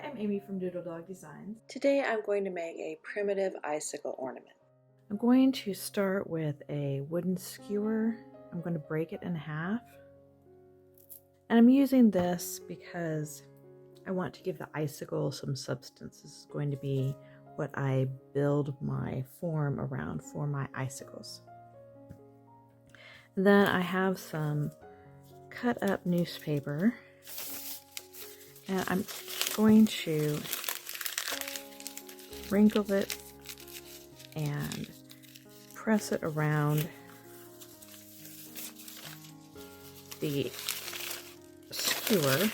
I'm Amy from Doodle Dog Designs. Today I'm going to make a primitive icicle ornament. I'm going to start with a wooden skewer. I'm going to break it in half. And I'm using this because I want to give the icicle some substance. This is going to be what I build my form around for my icicles. And then I have some cut up newspaper. And I'm going to wrinkle it and press it around the skewer.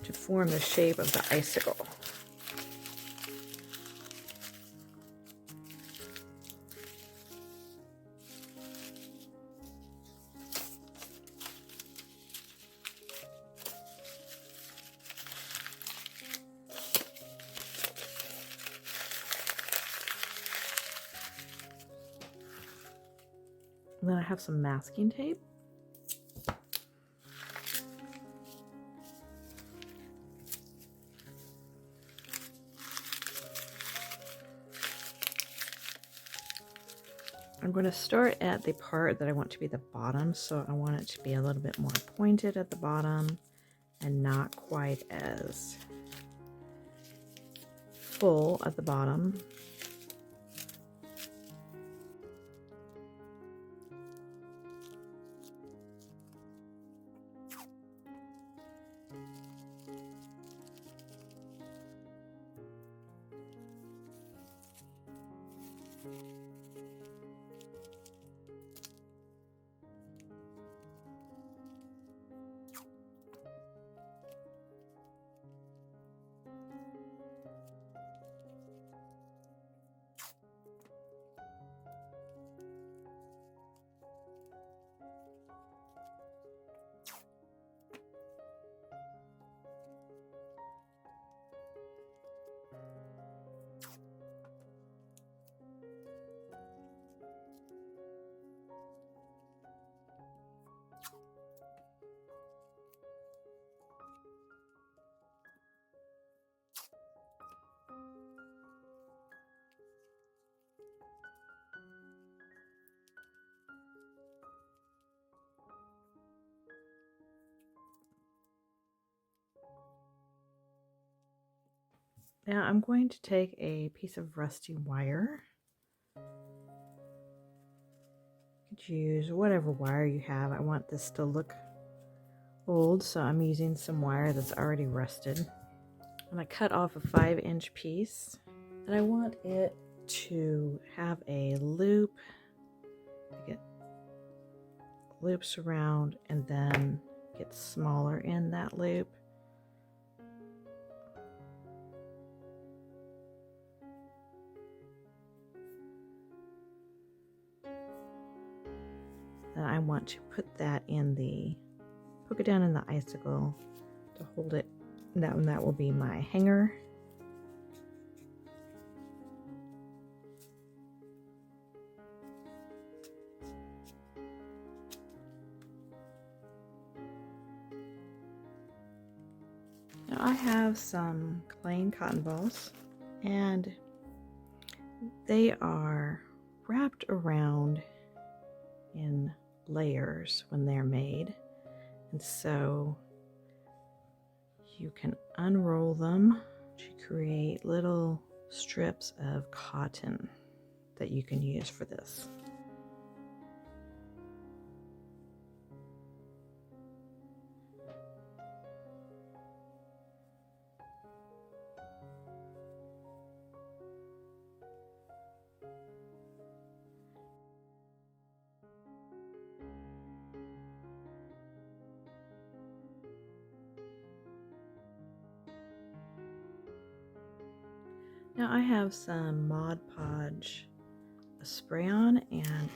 To form the shape of the icicle. And then I have some masking tape. I'm going to start at the part that I want to be the bottom, so I want it to be a little bit more pointed at the bottom and not quite as full at the bottom. Now I'm going to take a piece of rusty wire. You could use whatever wire you have. I want this to look old, so I'm using some wire that's already rusted. And I cut off a 5-inch piece, and I want it to have a loop. It loops around and then gets smaller in that loop. Then I want to put that in the, poke it down in the icicle to hold it. That will be my hanger. Now I have some plain cotton balls, and they are wrapped around in layers when they're made, and so you can unroll them to create little strips of cotton that you can use for this. Now I have some Mod Podge spray on, and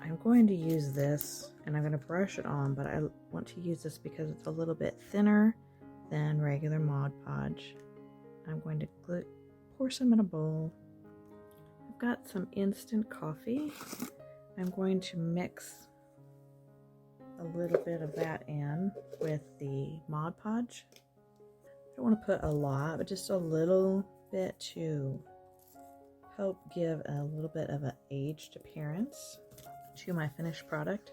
I'm going to use this, and I'm going to brush it on, but I want to use this because it's a little bit thinner than regular Mod Podge. I'm going to pour some in a bowl. I've got some instant coffee. I'm going to mix a little bit of that in with the Mod Podge. I don't want to put a lot, but just a little bit to help give a little bit of an aged appearance to my finished product.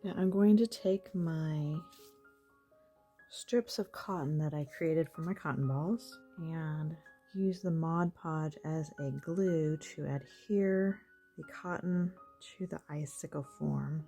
Now I'm going to take my strips of cotton that I created for my cotton balls and use the Mod Podge as a glue to adhere the cotton to the icicle form.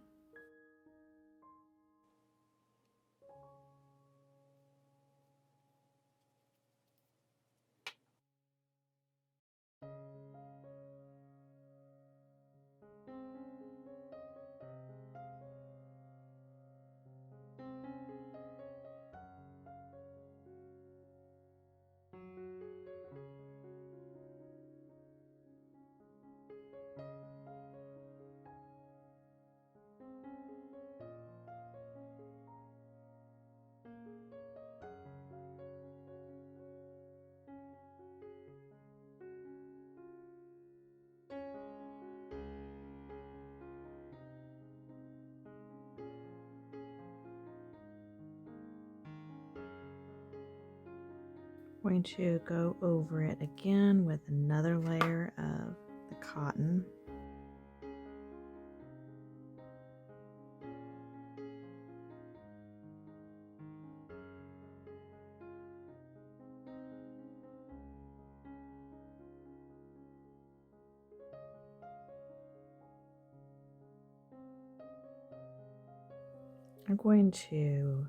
I'm going to go over it again with another layer of the cotton. I'm going to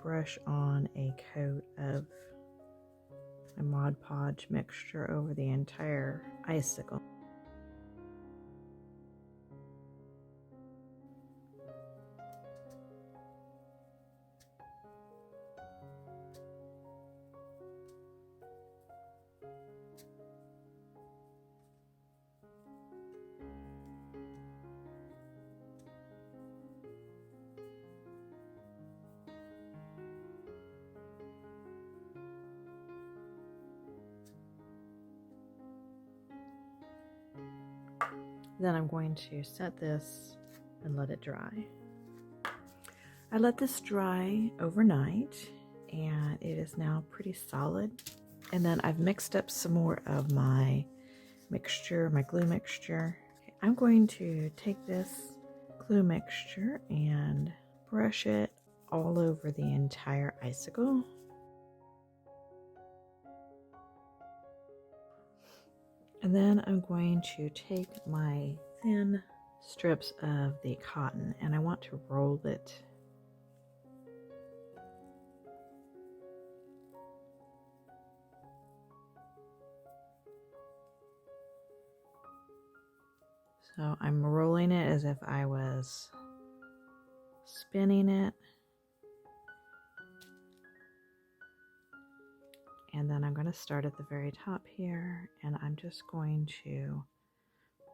brush on a coat of a Mod Podge mixture over the entire icicle. Then I'm going to set this and let it dry. I let this dry overnight and it is now pretty solid. And then I've mixed up some more of my mixture, my glue mixture. Okay, I'm going to take this glue mixture and brush it all over the entire icicle. And then I'm going to take my thin strips of the cotton and I want to roll it. So I'm rolling it as if I was spinning it. And then I'm going to start at the very top here and I'm just going to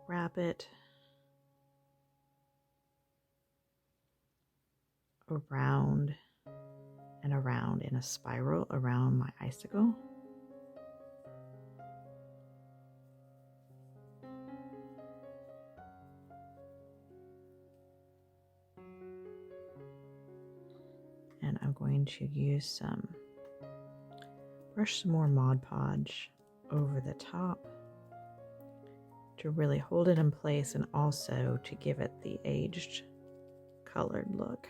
wrap it around and around in a spiral around my icicle. And I'm going to use brush some more Mod Podge over the top to really hold it in place and also to give it the aged colored look.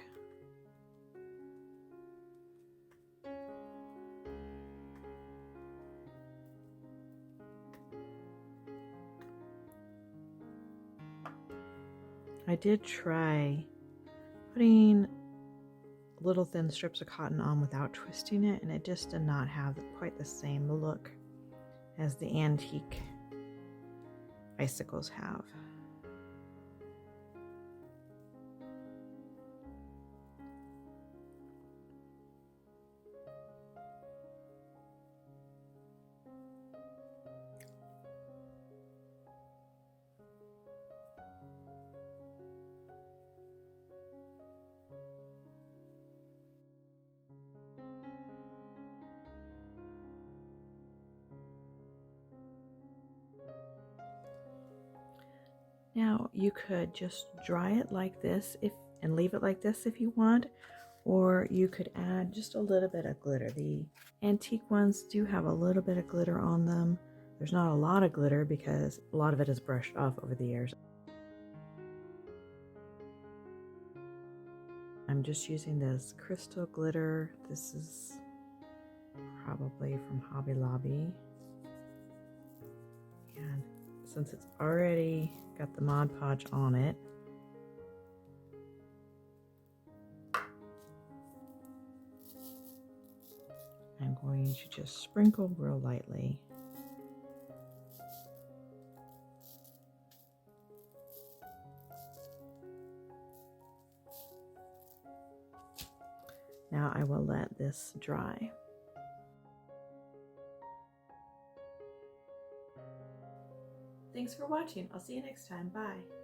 I did try putting little thin strips of cotton on without twisting it, and it just did not have quite the same look as the antique icicles have. Now you could just dry it like this and leave it like this if you want, or you could add just a little bit of glitter. The antique ones do have a little bit of glitter on them. There's not a lot of glitter because a lot of it is brushed off over the years. I'm just using this crystal glitter. This is probably from Hobby Lobby. And since it's already got the Mod Podge on it, I'm going to just sprinkle real lightly. Now I will let this dry. Thanks for watching. I'll see you next time. Bye.